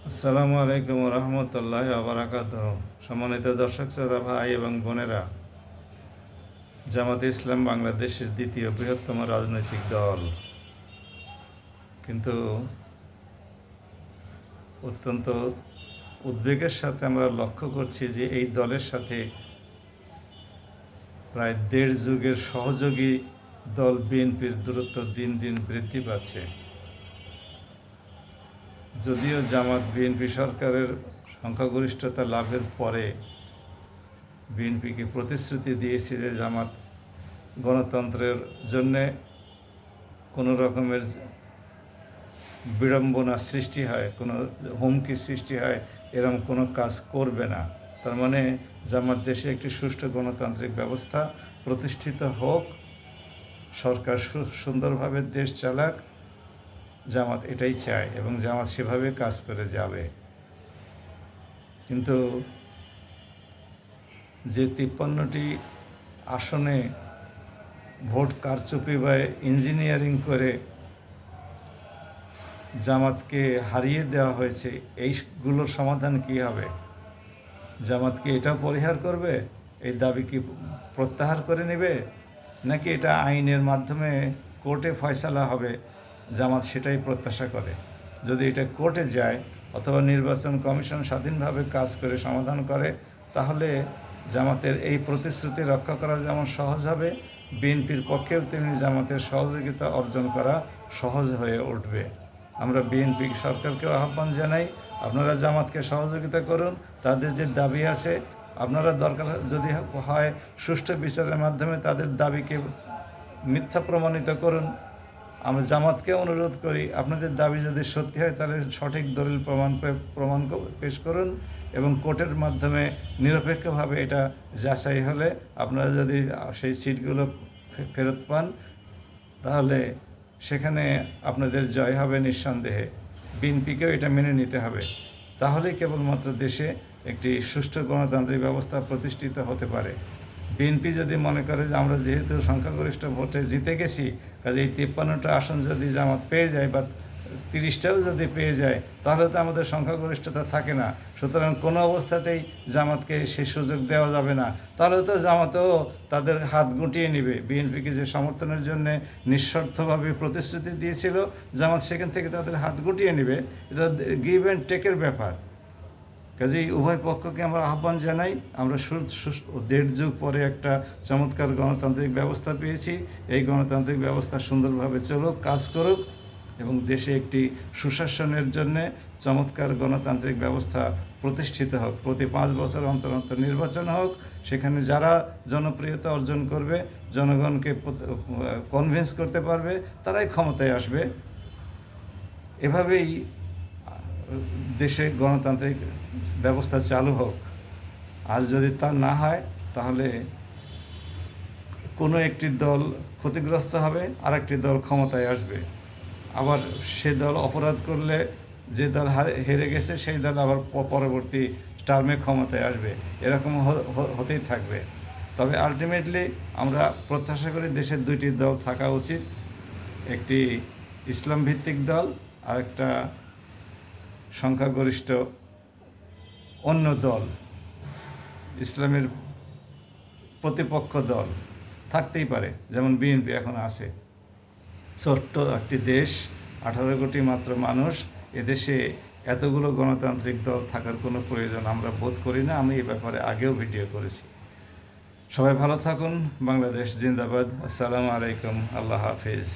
আসসালামু আলাইকুম রহমতুল্লাহ বারাকাতুহু। সম্মানিত দর্শক শ্রোতা ভাই এবং বোনেরা, জামাতে ইসলাম বাংলাদেশের দ্বিতীয় বৃহত্তম রাজনৈতিক দল, কিন্তু অত্যন্ত উদ্বেগের সাথে আমরা লক্ষ্য করছি যে এই দলের সাথে প্রায় দেড় যুগের সহযোগী দল বিএনপির দূরত্ব দিন দিন বৃদ্ধি পাচ্ছে। যদিও জামাত বিএনপি সরকারের সংখ্যাগরিষ্ঠতা লাভের পরে বিএনপিকে প্রতিশ্রুতি দিয়েছে যে জামাত গণতন্ত্রের জন্যে কোনো রকমের বিড়ম্বনা সৃষ্টি হয়, কোনো হুমকি সৃষ্টি হয়, এরকম কোনো কাজ করবে না। তার মানে জামাত দেশে একটি সুষ্ঠু গণতান্ত্রিক ব্যবস্থা প্রতিষ্ঠিত হোক, সরকার সুন্দরভাবে দেশ চালাক, জামাত এটাই চায় এবং জামাত সেভাবে কাজ করে যাবে। কিন্তু যে 53টি আসনে ভোট কারচুপি বা ইঞ্জিনিয়ারিং করে জামাতকে হারিয়ে দেওয়া হয়েছে, এইগুলোর সমাধান কী হবে? জামাত কি এটাও পরিহার করবে? এই দাবি কি প্রত্যাহার করে নেবে, নাকি এটা আইনের মাধ্যমে কোর্টে ফয়সালা হবে? জামাত সেটাই প্রত্যাশা করে। যদি এটা কোর্টে যায় অথবা নির্বাচন কমিশন স্বাধীনভাবে কাজ করে সমাধান করে, তাহলে জামাতের এই প্রতিশ্রুতি রক্ষা করা যেমন সহজ হবে, বিএনপির পক্ষেও তেমনি জামাতের সহযোগিতা অর্জন করা সহজ হয়ে উঠবে। আমরা বিএনপি সরকারকেও আহ্বান জানাই, আপনারা জামাতকে সহযোগিতা করুন। তাদের যে দাবি আছে, আপনারা দরকার যদি হয় সুষ্ঠু বিচারের মাধ্যমে তাদের দাবিকে মিথ্যা প্রমাণিত করুন। আমরা জামাতকে অনুরোধ করি, আপনাদের দাবি যদি সত্যি হয় তাহলে সঠিক দলিল প্রমাণ পেশ করুন এবং কোর্টের মাধ্যমে নিরপেক্ষভাবে এটা যাচাই হলে আপনারা যদি সেই সিটগুলো ফেরত পান, তাহলে সেখানে আপনাদের জয় হবে নিঃসন্দেহে। বিএনপিকেও এটা মেনে নিতে হবে। তাহলেই কেবলমাত্র দেশে একটি সুষ্ঠু গণতান্ত্রিক ব্যবস্থা প্রতিষ্ঠিত হতে পারে। বিএনপি যদি মনে করে যে আমরা যেহেতু সংখ্যাগরিষ্ঠ ভোটে জিতে গেছি, কাজে এই 53টা আসন যদি জামাত পেয়ে যায় বা 30টাও যদি পেয়ে যায়, তাহলে তো আমাদের সংখ্যাগরিষ্ঠতা থাকে না। সুতরাং কোনো অবস্থাতেই জামাতকে সেই সুযোগ দেওয়া যাবে না। তাহলে তো জামাতও তাদের হাত গুটিয়ে নেবে। বিএনপিকে যে সমর্থনের জন্য নিঃস্বার্থভাবে প্রতিশ্রুতি দিয়েছিল, জামাত সেখান থেকে তাদের হাত গুটিয়ে নেবে। এটা গিভ অ্যান্ড টেকের ব্যাপার। কাজেই উভয় পক্ষকে আমরা আহ্বান জানাই। আমরা 1.5 যুগ পরে একটা চমৎকার গণতান্ত্রিক ব্যবস্থা পেয়েছি। এই গণতান্ত্রিক ব্যবস্থা সুন্দরভাবে চলুক, কাজ করুক এবং দেশে একটি সুশাসনের জন্যে চমৎকার গণতান্ত্রিক ব্যবস্থা প্রতিষ্ঠিত হোক। প্রতি 5 বছর অন্তর অন্তর নির্বাচন হোক, সেখানে যারা জনপ্রিয়তা অর্জন করবে, জনগণকে কনভিন্স করতে পারবে, তারাই ক্ষমতায় আসবে। এভাবেই দেশে গণতান্ত্রিক ব্যবস্থা চালু হোক। আর যদি তা না হয়, তাহলে কোনো একটি দল ক্ষতিগ্রস্ত হবে, আর একটি দল ক্ষমতায় আসবে। আবার সে দল অপরাধ করলে যে দল হেরে গেছে সেই দল আবার পরবর্তী টার্মে ক্ষমতায় আসবে। এরকম হতেই থাকবে। তবে আলটিমেটলি আমরা প্রত্যাশা করি দেশের 2টি দল থাকা উচিত। একটি ইসলাম ভিত্তিক দল, আর একটা সংখ্যাগরিষ্ঠ অন্য দল, ইসলামের প্রতিপক্ষ দল থাকতেই পারে, যেমন বিএনপি এখন আছে। ছোট্ট একটি দেশ, 18 কোটি মাত্র মানুষ, এদেশে এতগুলো গণতান্ত্রিক দল থাকার কোনো প্রয়োজন আমরা বোধ করি না। আমি এই ব্যাপারে আগেও ভিডিও করেছি। সবাই ভালো থাকুন। বাংলাদেশ জিন্দাবাদ। আসসালামু আলাইকুম। আল্লাহ হাফিজ।